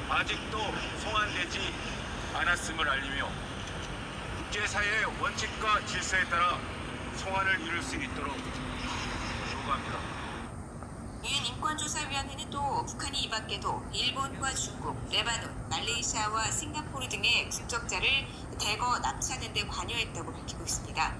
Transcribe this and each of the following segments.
아직도 송환되지 않았음을 알리며 국제사회의 원칙과 질서에 따라 송환을 이룰 수 있도록 요구합니다. 유엔 인권조사위원회는 또 북한이 이 밖에도 일본과 중국, 레바논, 말레이시아와 싱가포르 등의 국적자를 대거 납치하는 데 관여했다고 밝히고 있습니다.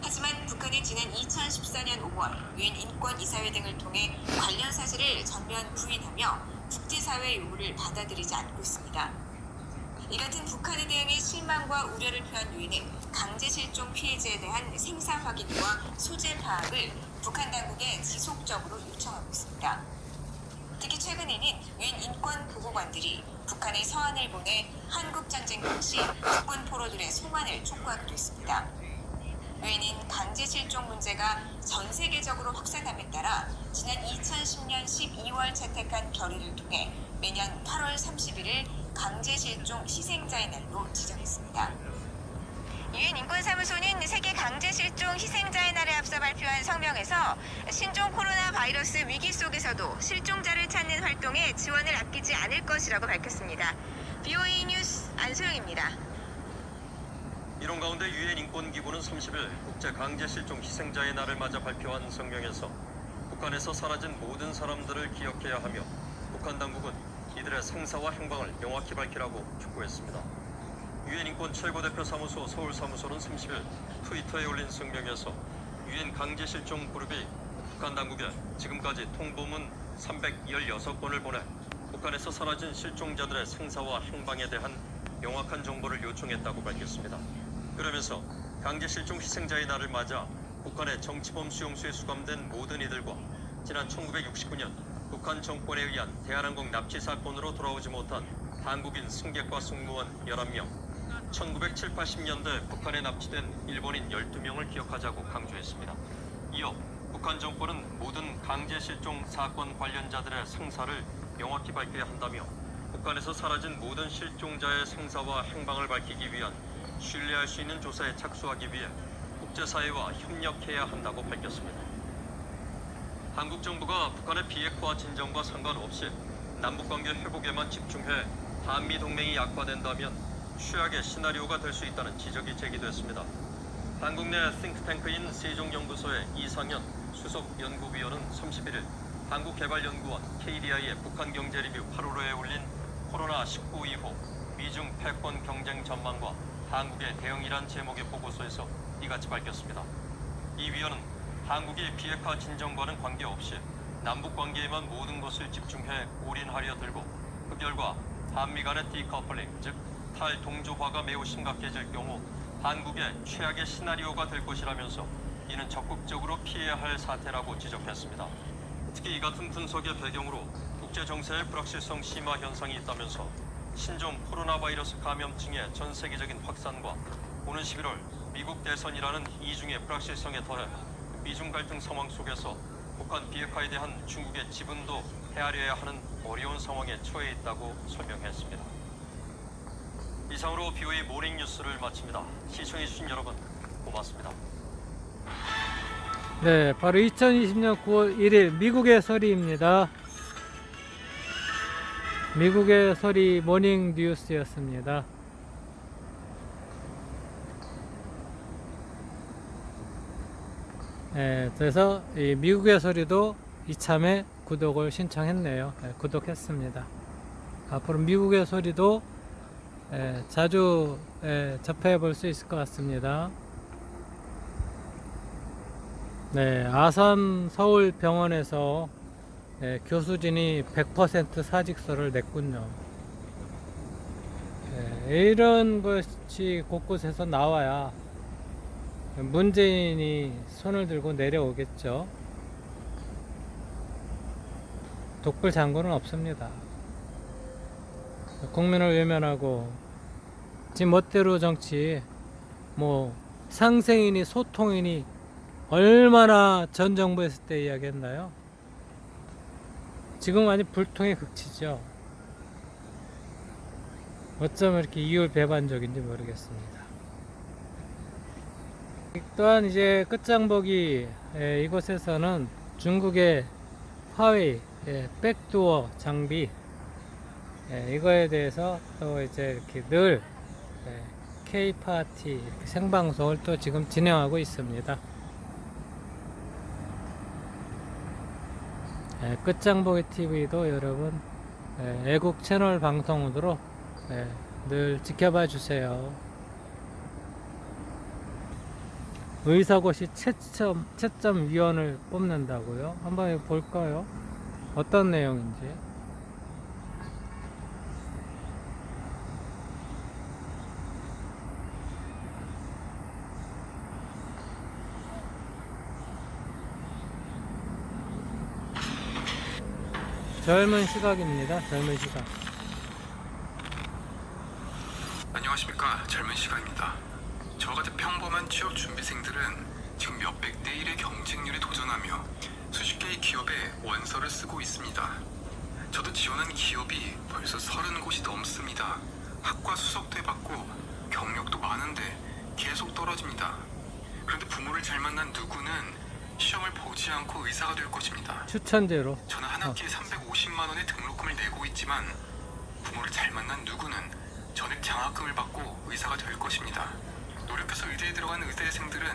하지만 북한은 지난 2014년 5월 유엔 인권이사회 등을 통해 관련 사실을 전면 부인하며 국제사회의 요구를 받아들이지 않고 있습니다. 이 같은 북한의 대응에 실망과 우려를 표한 유엔은 강제 실종 피해자에 대한 생사 확인과 소재 파악을 북한 당국에 지속적으로 요청하고 있습니다. 특히 최근에는 유엔 인권 보고관들이 북한의 서한을 보내 한국 전쟁 당시 국군 포로들의 송환을 촉구하기도 했습니다. 유엔은 강제 실종 문제가 전 세계적으로 확산함에 따라 지난 2010년 12월 채택한 결의를 통해 매년 8월 30일을 강제 실종 희생자의 날로 지정했습니다. 유엔 인권사무소는 세계 강제 실종 희생자의 날에 앞서 발표한 성명에서 신종 코로나 바이러스 위기 속에서도 실종자를 찾는 활동에 지원을 아끼지 않을 것이라고 밝혔습니다. BOE 뉴스 안소영입니다. 이런 가운데 유엔 인권기구는 30일 국제 강제 실종 희생자의 날을 맞아 발표한 성명에서 북한에서 사라진 모든 사람들을 기억해야 하며 북한 당국은 이들의 생사와 행방을 명확히 밝히라고 촉구했습니다. 유엔 인권 최고대표 사무소 서울 사무소는 30일 트위터에 올린 성명에서 유엔 강제 실종 그룹이 북한 당국에 지금까지 통보문 316건을 보내 북한에서 사라진 실종자들의 생사와 행방에 대한 명확한 정보를 요청했다고 밝혔습니다. 그러면서 강제 실종 희생자의 날을 맞아 북한의 정치범 수용소에 수감된 모든 이들과 지난 1969년 북한 정권에 의한 대한항공 납치 사건으로 돌아오지 못한 한국인 승객과 승무원 11명, 1970, 80년대 북한에 납치된 일본인 12명을 기억하자고 강조했습니다. 이어 북한 정권은 모든 강제 실종 사건 관련자들의 생사를 명확히 밝혀야 한다며 북한에서 사라진 모든 실종자의 생사와 행방을 밝히기 위한 신뢰할 수 있는 조사에 착수하기 위해 국제사회와 협력해야 한다고 밝혔습니다. 한국 정부가 북한의 비핵화 진정과 상관없이 남북관계 회복에만 집중해 한미동맹이 약화된다면 최악의 시나리오가 될 수 있다는 지적이 제기됐습니다. 한국 내 싱크탱크인 세종연구소의 이상현 수석연구위원은 31일 한국개발연구원 KDI의 북한경제리뷰 8월호에 올린 코로나19 이후 미중 패권 경쟁 전망과 한국의 대응이란 제목의 보고서에서 이같이 밝혔습니다. 이 위원은 한국이 비핵화 진정과는 관계없이 남북관계에만 모든 것을 집중해 올인하려 들고 그 결과 한미 간의 디커플링, 즉 탈동조화가 매우 심각해질 경우 한국의 최악의 시나리오가 될 것이라면서 이는 적극적으로 피해야 할 사태라고 지적했습니다. 특히 이 같은 분석의 배경으로 국제정세의 불확실성 심화 현상이 있다면서 신종 코로나 바이러스 감염증의 전 세계적인 확산과 오는 11월 미국 대선이라는 이중의 불확실성에 더해 미중 갈등 상황 속에서 북한 비핵화에 대한 중국의 지분도 헤아려야 하는 어려운 상황에 처해 있다고 설명했습니다. 이상으로 BOE 모닝 뉴스를 마칩니다. 시청해주신 여러분 고맙습니다. 네, 바로 2020년 9월 1일 미국의 소리입니다. 미국의 소리 모닝 뉴스였습니다. 네, 그래서 이 미국의 소리도 이참에 구독을 신청했네요. 네, 구독했습니다. 앞으로 미국의 소리도 자주 접해 볼 수 있을 것 같습니다. 네, 아산 서울병원에서 교수진이 100% 사직서를 냈군요. 이런 것이 곳곳에서 나와야 문재인이 손을 들고 내려오겠죠. 독불 장군은 없습니다. 국민을 외면하고 지 멋대로 정치, 상생이니 소통이니 얼마나 전 정부 했을 때 이야기했나요? 지금 완전 불통의 극치죠. 어쩜 이렇게 이율배반적인지 모르겠습니다. 또한 이제 끝장보기 이곳에서는 중국의 화웨이 백도어 장비 이거에 대해서 또 이제 이렇게 늘 K-파티 이렇게 생방송을 또 지금 진행하고 있습니다. 끝장보기 TV도 여러분 애국 채널 방송으로 늘 지켜봐 주세요. 의사고시 채점위원을 뽑는다고요? 한번 볼까요? 어떤 내용인지. 젊은 시각입니다. 젊은 시각. 안녕하십니까. 젊은 시간입니다. 저와 같은 평범한 취업 준비생들은 지금 몇백 대 1의 경쟁률에 도전하며 수십 개의 기업에 원서를 쓰고 있습니다. 저도 지원한 기업이 벌써 30곳이 넘습니다. 학과 수석도 해봤고 경력도 많은데 계속 떨어집니다. 그런데 부모를 잘 만난 누구는 시험을 보지 않고 의사가 될 것입니다. 추천제로. 저는 한 학기에 350만 원의 등록금을 내고 있지만 부모를 잘 만난 누구는 전액 장학금을 받고 의사가 될 것입니다. 노력해서 의대에 들어간 의대생들은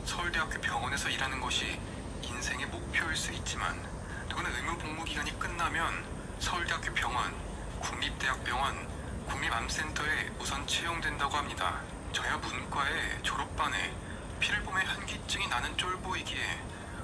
서울대학교 병원에서 일하는 것이 인생의 목표일 수 있지만 누구는 의무 복무 기간이 끝나면 서울대학교 병원, 국립대학병원, 국립암센터에 우선 채용된다고 합니다. 저야 문과에 졸업반에 피를 보면 현기증이 나는 쫄보이기에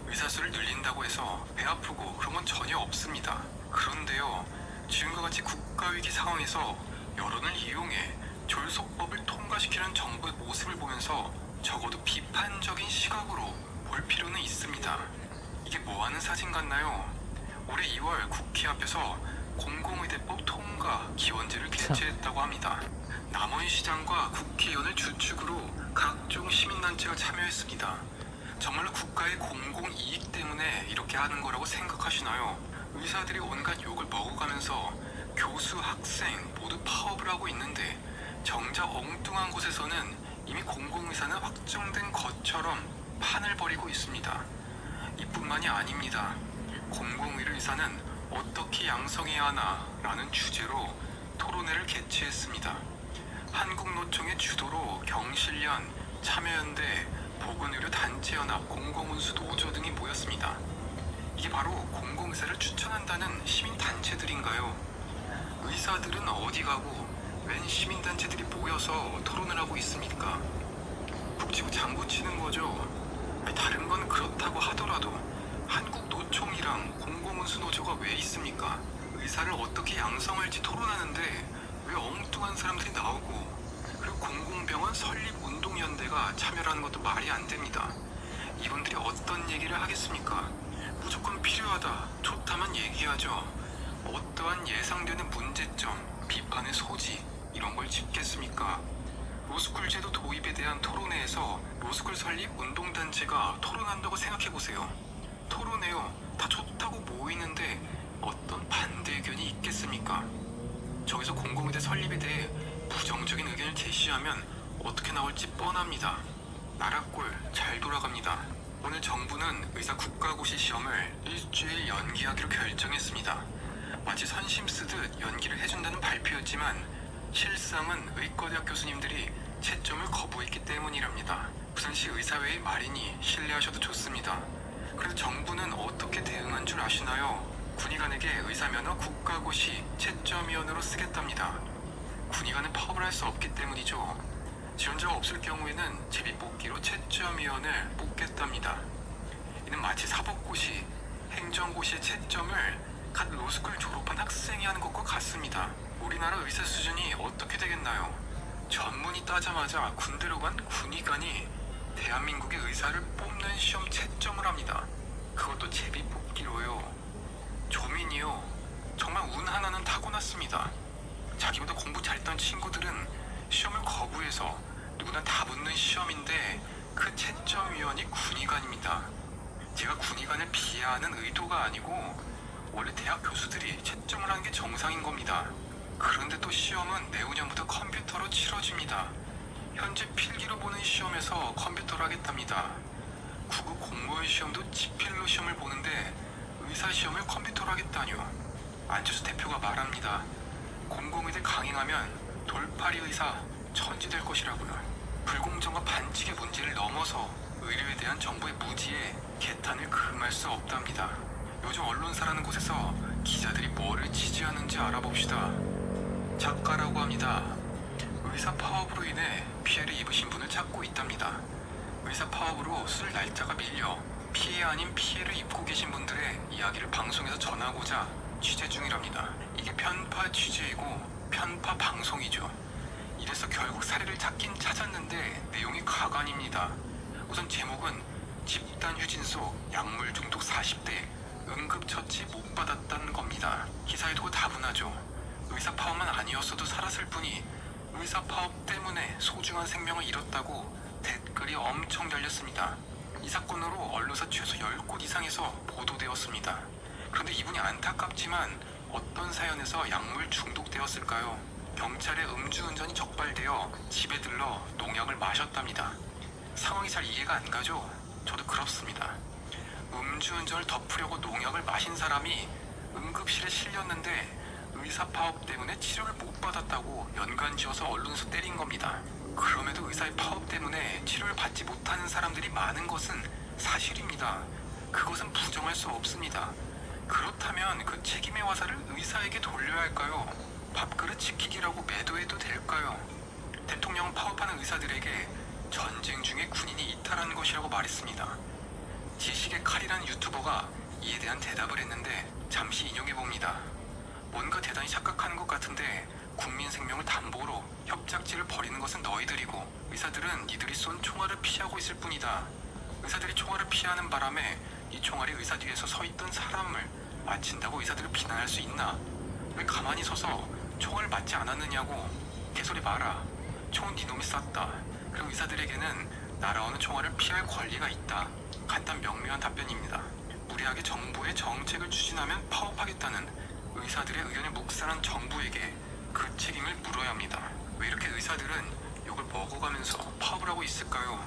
의사수를 늘린다고 해서 배 아프고 그런 건 전혀 없습니다. 그런데요, 지금과 같이 국가위기 상황에서 여론을 이용해 졸속법을 통과시키는 정부의 모습을 보면서 적어도 비판적인 시각으로 볼 필요는 있습니다. 이게 뭐하는 사진 같나요? 올해 2월 국회 앞에서 공공의대법 통과 기원제를 개최했다고 합니다. 남원시장과 국회의원을 주축으로 각종 시민단체가 참여했습니다. 정말로 국가의 공공이익 때문에 이렇게 하는 거라고 생각하시나요? 의사들이 온갖 욕을 먹어가면서 교수, 학생 모두 파업을 하고 있는데 정작 엉뚱한 곳에서는 이미 공공의사는 확정된 것처럼 판을 벌이고 있습니다. 이뿐만이 아닙니다. 공공의료의사는 어떻게 양성해야 하나 라는 주제로 토론회를 개최했습니다. 한국노총의 주도로 경실련, 참여연대, 보건의료단체연합, 공공운수 노조 등이 모였습니다. 이게 바로 공공의사를 추천한다는 시민단체들인가요? 의사들은 어디 가고 웬 시민단체들이 모여서 토론을 하고 있습니까? 북치고 장구치는 거죠. 다른 건 그렇다고 하더라도 한국노총이랑 공공운수노조가 왜 있습니까? 의사를 어떻게 양성할지 토론하는데 왜 엉뚱한 사람들이 나오고 그리고 공공병원 설립운동연대가 참여하는 것도 말이 안 됩니다. 이분들이 어떤 얘기를 하겠습니까? 무조건 필요하다, 좋다만 얘기하죠. 어떠한 예상되는 문제점, 비판의 소지 이런 걸 짚겠습니까? 로스쿨 제도 도입에 대한 토론회에서 로스쿨 설립 운동단체가 토론한다고 생각해보세요. 토론회요, 다 좋다고 모이는데 어떤 반대 의견이 있겠습니까? 저기서 공공의대 설립에 대해 부정적인 의견을 제시하면 어떻게 나올지 뻔합니다. 나라꼴 잘 돌아갑니다. 오늘 정부는 의사 국가고시 시험을 일주일 연기하기로 결정했습니다. 마치 선심 쓰듯 연기를 해준다는 발표였지만 실상은 의과대학 교수님들이 채점을 거부했기 때문이랍니다. 부산시 의사회의 말이니 신뢰하셔도 좋습니다. 그래서 정부는 어떻게 대응한 줄 아시나요? 군의관에게 의사면허 국가고시 채점위원으로 쓰겠답니다. 군의관은 파업을 할 수 없기 때문이죠. 지원자가 없을 경우에는 제비뽑기로 채점위원을 뽑겠답니다. 이는 마치 사법고시, 행정고시의 채점을 갓 로스쿨 졸업한 학생이 하는 것과 같습니다. 우리나라 의사 수준이 어떻게 되겠나요? 전문의 따자마자 군대로 간 군의관이 대한민국의 의사를 뽑는 시험 채점을 합니다. 그것도 제비뽑기로요. 조민이요, 정말 운 하나는 타고났습니다. 자기보다 공부 잘했던 친구들은 시험을 거부해서 누구나 다 붙는 시험인데 그 채점위원이 군의관입니다. 제가 군의관을 비하하는 의도가 아니고 원래 대학 교수들이 채점을 하는 게 정상인 겁니다. 그런데 또 시험은 내후년부터 컴퓨터로 치러집니다. 현재 필기로 보는 시험에서 컴퓨터로 하겠답니다. 구급 공무원 시험도 지필로 시험을 보는데 의사 시험을 컴퓨터로 하겠다뇨. 안철수 대표가 말합니다. 공공의대 강행하면 돌팔이 의사 천지될 것이라고요. 불공정과 반칙의 문제를 넘어서 의료에 대한 정부의 무지에 개탄을 금할 수 없답니다. 요즘 언론사라는 곳에서 기자들이 뭐를 취재하는지 알아봅시다. 작가라고 합니다. 의사 파업으로 인해 피해를 입으신 분을 찾고 있답니다. 의사 파업으로 쓸 날짜가 밀려 피해 아닌 피해를 입고 계신 분들의 이야기를 방송에서 전하고자 취재 중이랍니다. 이게 편파 취재이고 편파 방송이죠. 이래서 결국 사례를 찾긴 찾았는데 내용이 가관입니다. 우선 제목은 집단 휴진 속 약물 중독 40대 응급처치 못 받았다는 겁니다. 기사에도 다분하죠. 의사 파업만 아니었어도 살았을 뿐이 의사 파업 때문에 소중한 생명을 잃었다고 댓글이 엄청 달렸습니다. 이 사건으로 언론사 최소 10곳 이상에서 보도되었습니다. 그런데 이분이 안타깝지만 어떤 사연에서 약물 중독되었을까요? 경찰의 음주운전이 적발되어 집에 들러 농약을 마셨답니다. 상황이 잘 이해가 안 가죠? 저도 그렇습니다. 음주운전을 덮으려고 농약을 마신 사람이 응급실에 실렸는데 의사 파업 때문에 치료를 못 받았다고 연관지어서 언론에서 때린 겁니다. 그럼에도 의사의 파업 때문에 치료를 받지 못하는 사람들이 많은 것은 사실입니다. 그것은 부정할 수 없습니다. 그렇다면 그 책임의 화살을 의사에게 돌려야 할까요? 밥그릇 지키기라고 매도해도 될까요? 대통령은 파업하는 의사들에게 전쟁 중에 군인이 이탈한 것이라고 말했습니다. 지식의 칼이라는 유튜버가 이에 대한 대답을 했는데 잠시 인용해봅니다. 뭔가 대단히 착각하는 것 같은데 국민 생명을 담보로 협작질을 벌이는 것은 너희들이고 의사들은 이들이 쏜 총알을 피하고 있을 뿐이다. 의사들이 총알을 피하는 바람에 이 총알이 의사 뒤에서 서 있던 사람을 맞힌다고 의사들을 비난할 수 있나? 왜 가만히 서서 총알을 맞지 않았느냐고 개소리 마라. 총은 네 놈이 쐈다. 그리고 의사들에게는 날아오는 총알을 피할 권리가 있다. 간단 명료한 답변입니다. 무리하게 정부의 정책을 추진하면 파업하겠다는 의사들의 의견을 묵살한 정부에게 그 책임을 물어야 합니다. 왜 이렇게 의사들은 욕을 먹어가면서 파업을 하고 있을까요?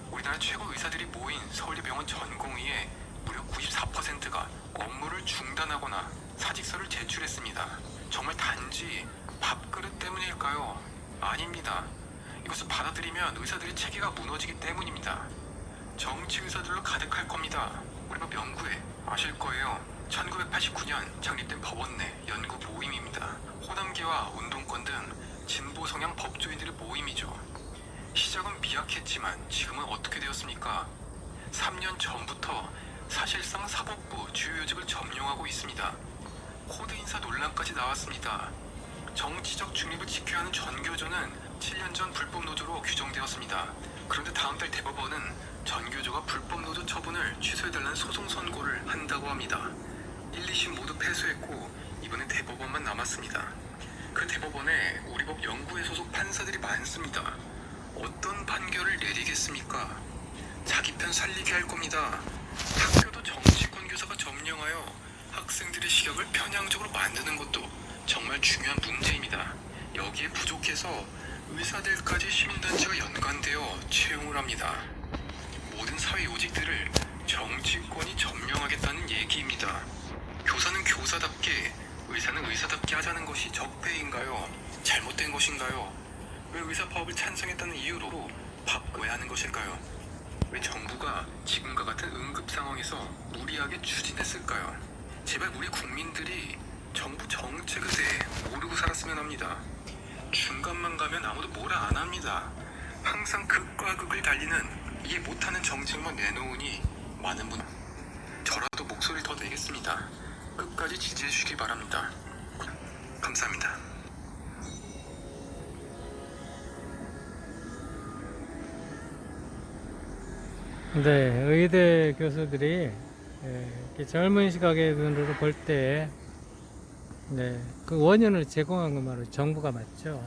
우리나라 최고 의사들이 모인 서울대병원 전공의의 무려 94%가 업무를 중단하거나 사직서를 제출했습니다. 정말 단지 밥그릇 때문일까요? 아닙니다. 이것을 받아들이면 의사들의 체계가 무너지기 때문입니다. 정치 의사들로 가득할 겁니다. 우리 법 연구회 아실 거예요. 1989년 창립된 법원 내 연구 모임입니다. 호남계와 운동권 등 진보 성향 법조인들의 모임이죠. 시작은 미약했지만 지금은 어떻게 되었습니까? 3년 전부터 사실상 사법부 주요 요직을 점령하고 있습니다. 코드 인사 논란까지 나왔습니다. 정치적 중립을 지켜야 하는 전교조는 7년 전 불법 노조로 규정되었습니다. 그런데 다음 달 대법원은 전교조가 불법 노조 처분을 취소해달라는 소송 선고를 한다고 합니다. 1, 2심 모두 패소했고 이번엔 대법원만 남았습니다. 그 대법원에 우리법 연구회 소속 판사들이 많습니다. 어떤 판결을 내리겠습니까? 자기 편 살리게 할 겁니다. 학교도 정치권 교사가 점령하여 학생들의 시각을 편향적으로 만드는 것도 정말 중요한 문제입니다. 여기에 부족해서 의사들까지 시민단체가 연관되어 채용을 합니다. 모든 사회 요직들을 정치권이 점령하겠다는 얘기입니다. 교사는 교사답게, 의사는 의사답게 하자는 것이 적폐인가요? 잘못된 것인가요? 왜 의사 파업을 찬성했다는 이유로 바꿔야 하는 것일까요? 왜 정부가 지금과 같은 응급 상황에서 무리하게 추진했을까요? 제발 우리 국민들이 정부 정책에 대해 모르고 살았으면 합니다. 중간만 가면 아무도 뭐라 안 합니다. 항상 극과 극을 달리는 이해 못하는 정책만 내놓으니 많은 분 저라도 목소리를 더 내겠습니다. 끝까지 지지해 주시기 바랍니다. 감사합니다. 네, 의대 교수들이 이렇게 젊은 시각의 눈으로 볼 때, 그 원인을 제공한 것만으로 정부가 맞죠.